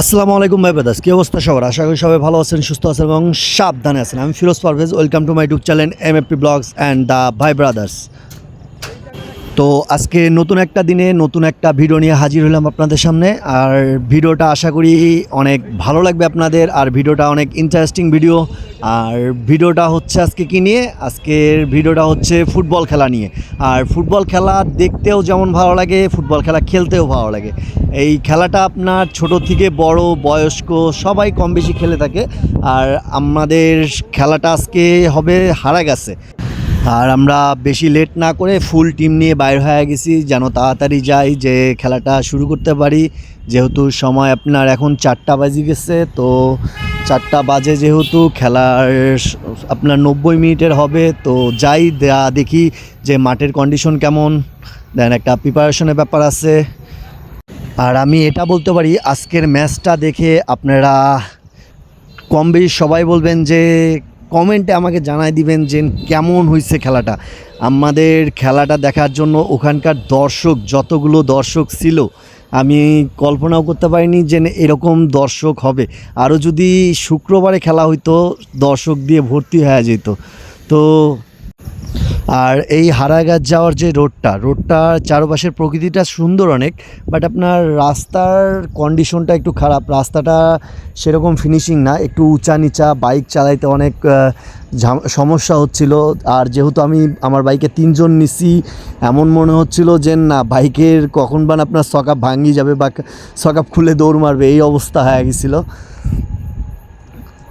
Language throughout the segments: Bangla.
আসসালামু আলাইকুম ভাই ব্রাদার্স, কী অবস্থা সবার? আশা করি সবাই ভালো আছেন, সুস্থ আছেন এবং সাবধানে আছেন। আমি Firoz Parvez, welcome to my YouTube channel MFP vlogs and the bhai brothers. তো আজকে নতুন একটা দিনে নতুন একটা ভিডিও নিয়ে হাজির হলাম আপনাদের সামনে। আর ভিডিওটা আশা করি অনেক ভালো লাগবে আপনাদের, আর ভিডিওটা অনেক ইন্টারেস্টিং ভিডিও। আর ভিডিওটা হচ্ছে আজকে কী নিয়ে? আজকের ভিডিওটা হচ্ছে ফুটবল খেলা নিয়ে। আর ফুটবল খেলা দেখতেও যেমন ভালো লাগে, ফুটবল খেলা খেলতেও ভালো লাগে। এই খেলাটা আপনার ছোট থেকে বড়, বয়স্ক সবাই কম বেশি খেলে থাকে। আর আমাদের খেলাটা আজকে হবে হারাগাছে। আর আমরা বেশি লেট না করে ফুল টিম নিয়ে বাইর হয়ে গেছি, যেন তাড়াতাড়ি যাই, যে খেলাটা শুরু করতে পারি। যেহেতু সময় আপনার এখন 4টা বাজে গেছে, তো 4টা বাজে যেহেতু খেলার আপনার 90 মিনিটের হবে, তো যাই দেখি যে মাঠের কন্ডিশন কেমন, দেন একটা প্রিপারেশনের ব্যাপার আছে। আর আমি এটা বলতে পারি, আজকের ম্যাচটা দেখে আপনারা কম বেশি সবাই বলবেন যে কমেন্টে আমাকে জানাই দিবেন যে কেমন হয়েছে খেলাটা। আমাদের খেলাটা দেখার জন্য ওখানকার দর্শক, যতগুলো দর্শক ছিল, আমি কল্পনাও করতে পারিনি যে এরকম দর্শক হবে। আরও যদি শুক্রবারে খেলা হইতো, দর্শক দিয়ে ভর্তি হয়ে যেত। তো আর এই হারাগাছ যাওয়ার যে রোডটার চারপাশের প্রকৃতিটা সুন্দর অনেক, বাট আপনার রাস্তার কন্ডিশনটা একটু খারাপ। রাস্তাটা সেরকম ফিনিশিং না, একটু উঁচা নিচা, বাইক চালাইতে অনেক সমস্যা হচ্ছিল। আর যেহেতু আমি আমার বাইকে 3 জন নিছি, এমন মনে হচ্ছিল যে না, বাইকের কখন বান আপনার সকাপ ভাঙি যাবে বা সকাপ খুলে দৌড় মারবে, এই অবস্থা হয়ে গেছিলো।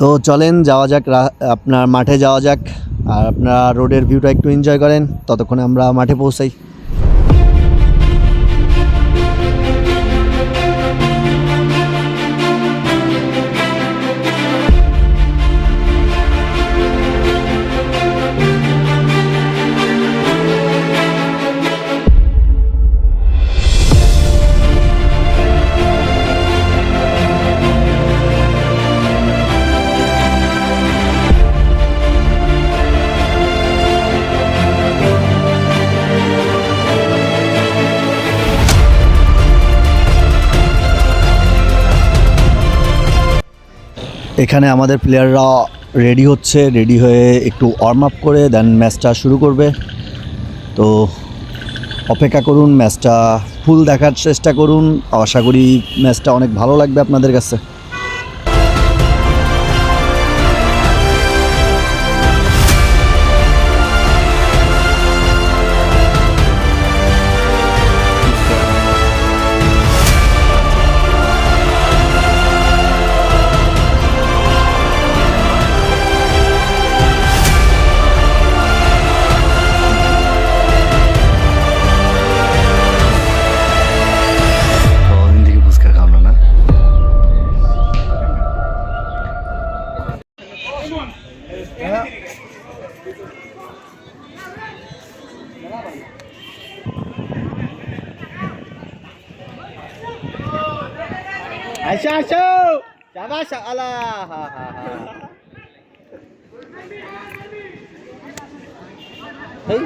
তো চলেন যাওয়া যাক, আপনার মাঠে যাওয়া যাক। আর আপনারা রোডের ভিউটা একটু এনজয় করেন, ততক্ষণে আমরা মাঠে পৌঁছাই। এখানে আমাদের প্লেয়াররা রেডি হয়ে একটু ওয়ার্ম আপ করে দেন ম্যাচটা শুরু করবে। তো অপেক্ষা করুন, ম্যাচটা ফুল দেখার চেষ্টা করুন। আশা করি ম্যাচটা অনেক ভালো লাগবে আপনাদের কাছে। Asyik, Syabas, Allah. Hei.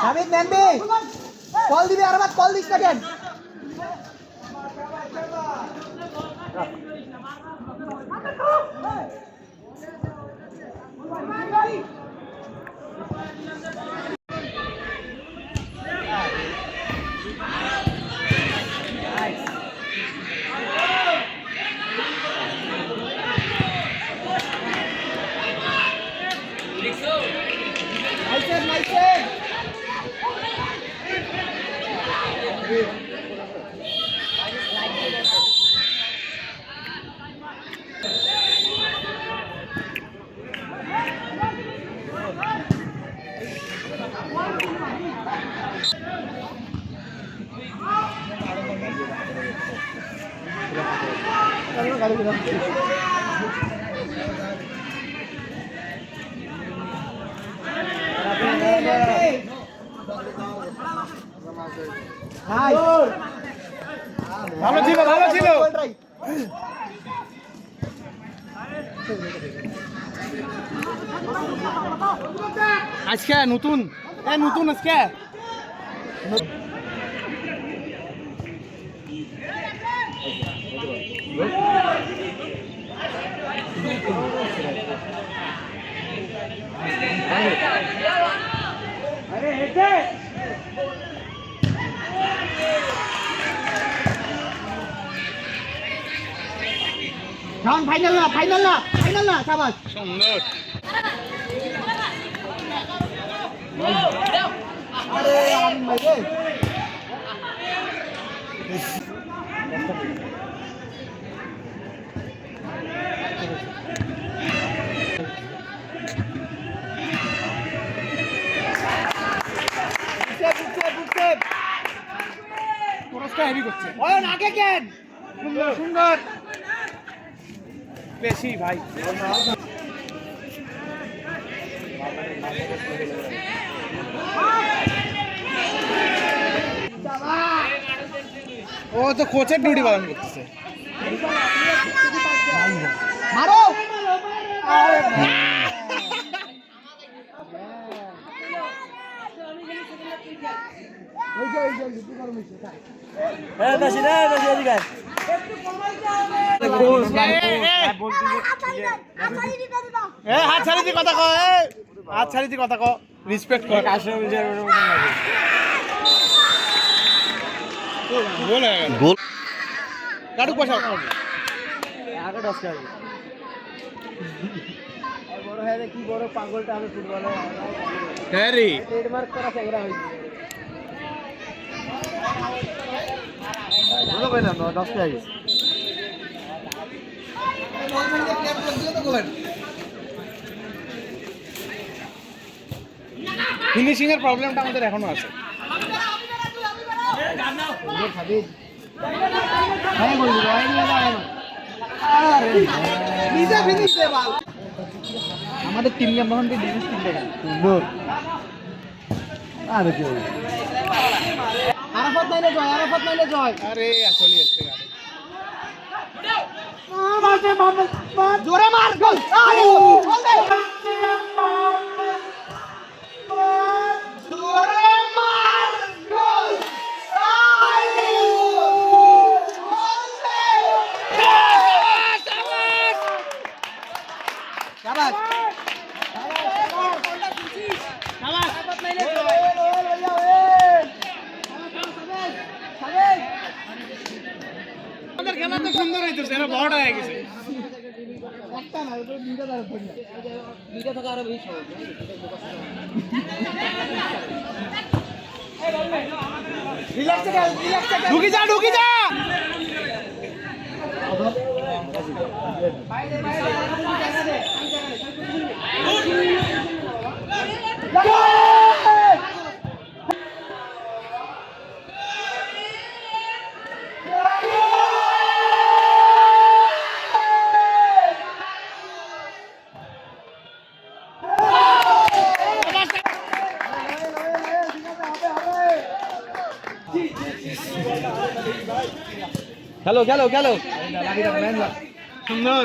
Habib Mendy, call dibi Arbat, call this again. ভালো ছিল, ভালো ছিল। আজকে নতুন নতুন আজকে ফাইনাল না, ফাইনাল না, ফাইনাল না, সাবাস সুন্দর। আরে আমি ভাই পুরস্কার হেভি করছে। ওই আগে কেন সুন্দর সুন্দর বেশি ভাই। ও তো কোচের ডিউটি পালন করতেছে। মারো হাত ছাড়ি দিয়ে কথা কয়, হাত ছাড়ি দিয়ে কথা কয়, রেসপেক্ট কর। গোল গাড়ু পয়সা বড় হ্যাঁ কি বড় পাগলটা আমি ফুটবলে হ্যাঁ রে ট্রেডমার্ক করা সেগরা হইছে। বলো কই না 10 টাকা গেছে। ফিনিশিং এর প্রবলেমটা আমাদের এখনো আছে। আমাদের টিম যখন ডিফেন্স টিম দেখা সুন্দর। আরে কি আরাফাত নাইলে জয়, আরাফাত নাইলে জয়। আরে আসলে আসছে গাড়ি জোরে মার গোল। আরে গোল দে জোরে মার গোল। আরে শাবাশ আমাদের খেলা তো সুন্দর হইতেছে, এটা বড় হয়ে গেছে। একটা না, ওটা দুইটা দাঁড় ধরে দুইটা থাকা আরো বেশি সহজ। রিল্যাক্স কর, রিল্যাক্স কর, ঢুকি যা, ঢুকি যা। বাইরে বাইরে জায়গা দে। খেলো খেলো খেলো সুন্দর।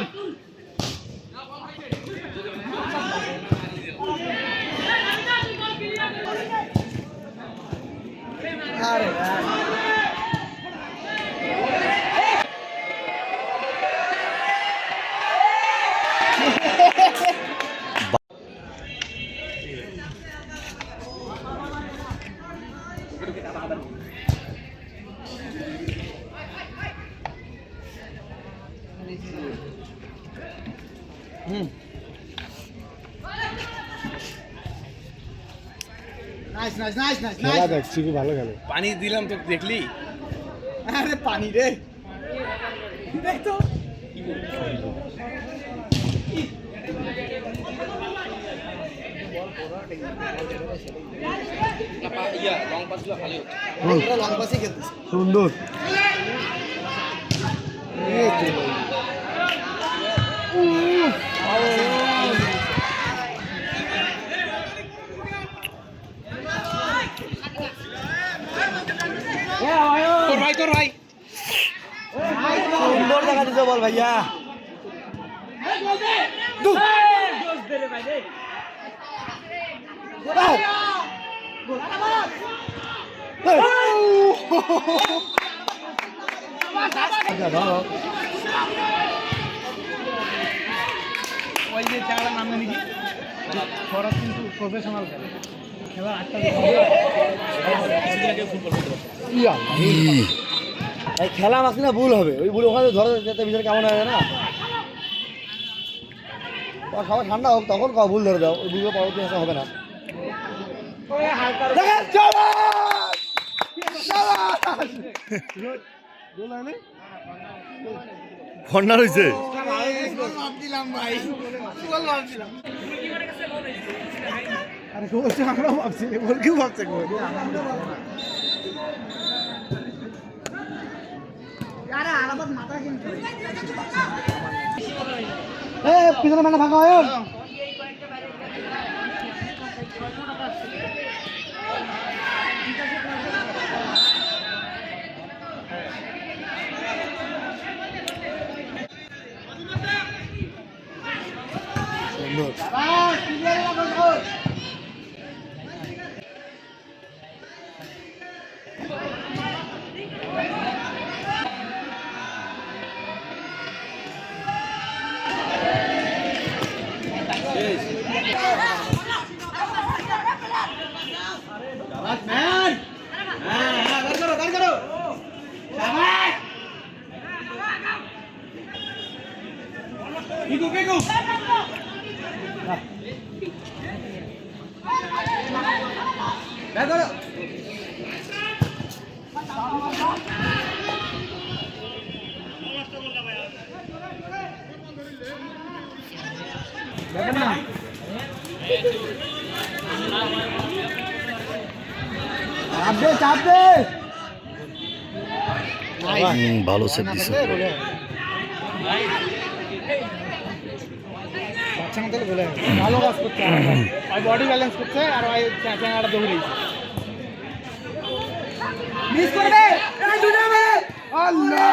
নাইস নাইস নাইস নাইস খেলা দেখছি, খুব ভালো খেলে। পানি দিলাম তো দেখলি? আরে পানি রে দেখ তো লং পাসগুলো ভালো হচ্ছে, লং পাসই খেলতেছে সুন্দর। ভাইয়া ওই যে চারা নামে নাকি খরচ কিন্তু প্রফেশনাল খেলা 8টা খেলা মাছ না ভুল হবে ওই ভুল ওখানে ধরে যেতে ভিতরে কেমন হয় না সবাই ঠান্ডা হোক তখন ভুল ধরে দাও ওই ভুলগুলো পরবর্তী আসা হবে না কর্নার হয়েছে আমরা ভাবছি বল কেউ ভাবছে পিছনে মানে ফাঁকা হয় ভালো সেট দিছে ভালো কাজ করছে বডি ব্যালেন্স করছে আর ওই চ্যাংড়াটা দৌড়েছে মিস করবে আল্লাহ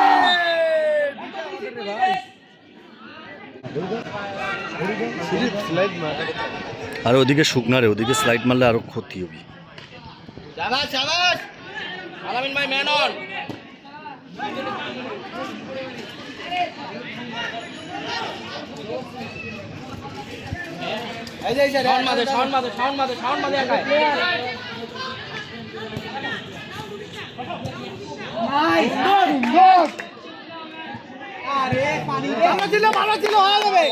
আর ওদিকে শুকনা রে ওদিকে স্লাইড মারলে আরো ক্ষতি হবে শাবাশ শাবাশ আলামিন ভাই ম্যান অন এই যে সাউন্ড মাদে একাই নাইস গুড আরে পানি ভালো ছিল হয়ে যাবে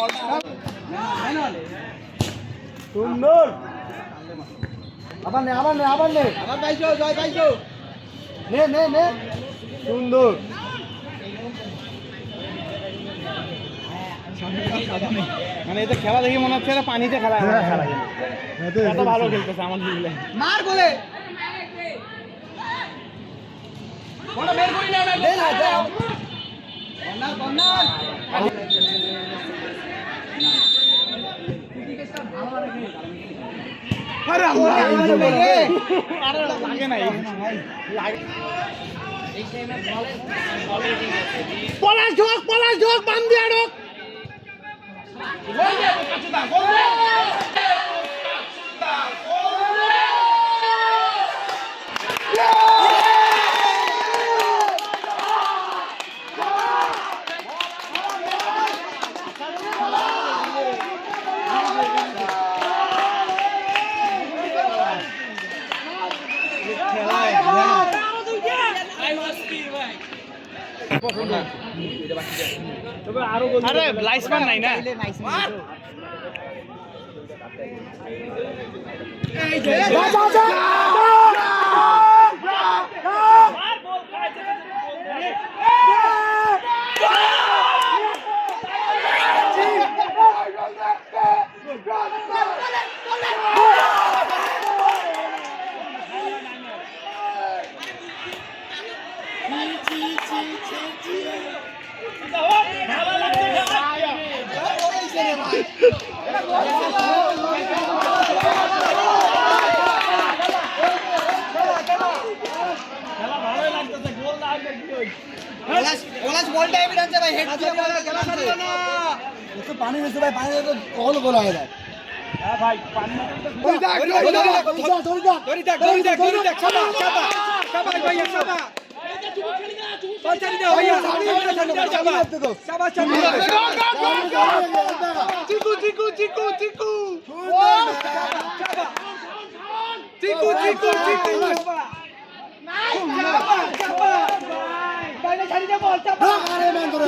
সুন্দর আবার নে আবার পাইছো জয় পাইছো নে সুন্দর মানে এটা খেলা দেখি মনে হচ্ছে পানিতে খেলা কত ভালো খেলতেছে আমার দিলে মার বলে বের করি না যাও পলাশ ঢোক বাম দিয়া ঢোক আরে লাইসম্যান নাই না পলাশ বলটা এমনি আছে ভাই হেড দিয়ে বলটা খেলা ছাড়িও না একটু পানি হয়েছে ভাই পানি তো কল গোল হয়ে যায় হ্যাঁ ভাই পানি ধরি দেখ চাপা ভাই চাপা বল ছাড়ি দাও ভাইয়া চাপা চিকু বাইরে ছাড়ি দে বল চাপা আরে মান ধরে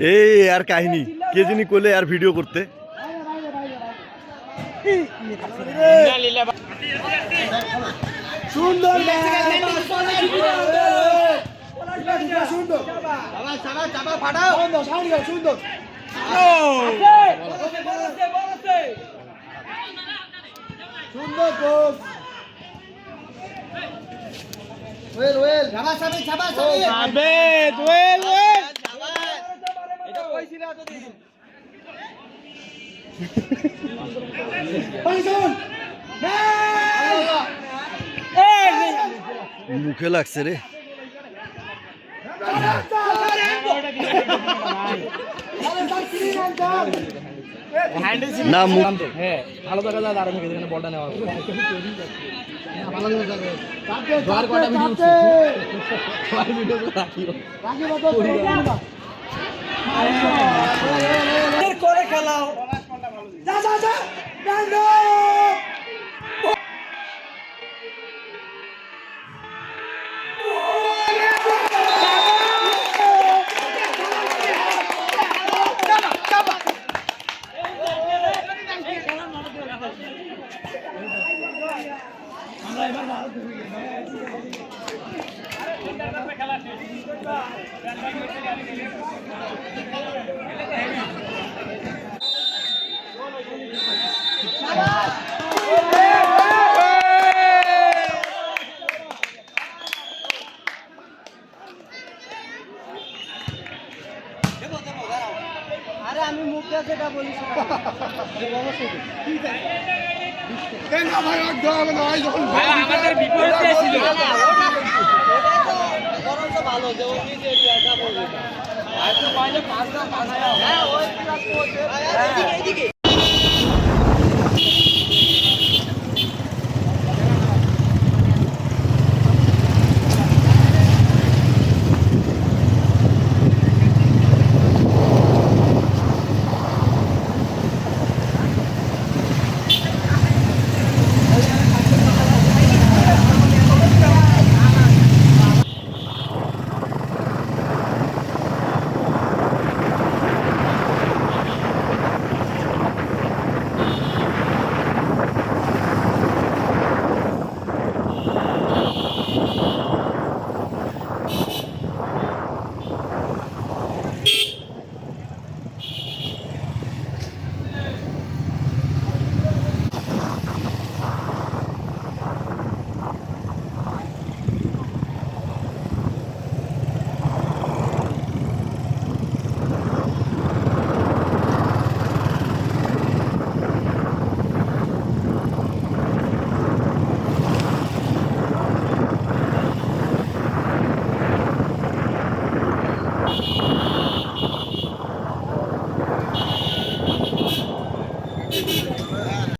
এই আর কাহিনী কে যিনি কইলে আর ভিডিও করতে সুন্দর চাপা ফাটাও সুন্দর সুন্দর গোল ওয়েল যাবা সাবে ওয়েল এটা কইছিলা এতদিন পয়সন মুখে লাগছে রে না মুখ হ্যাঁ ভালো দেখা যায় দাঁড়ানো এখানে বলটা নেওয়া ভালো লাগে বার কটা ভিডিও করে খেলাও যা আরে আমি মুখ দিয়ে যেটা বলি আমাদের বিপরীতে ছিল ভালো যে ওই নিজে একা বলবে আর তো পাইলে 5 টা 5 হ্যাঁ ওই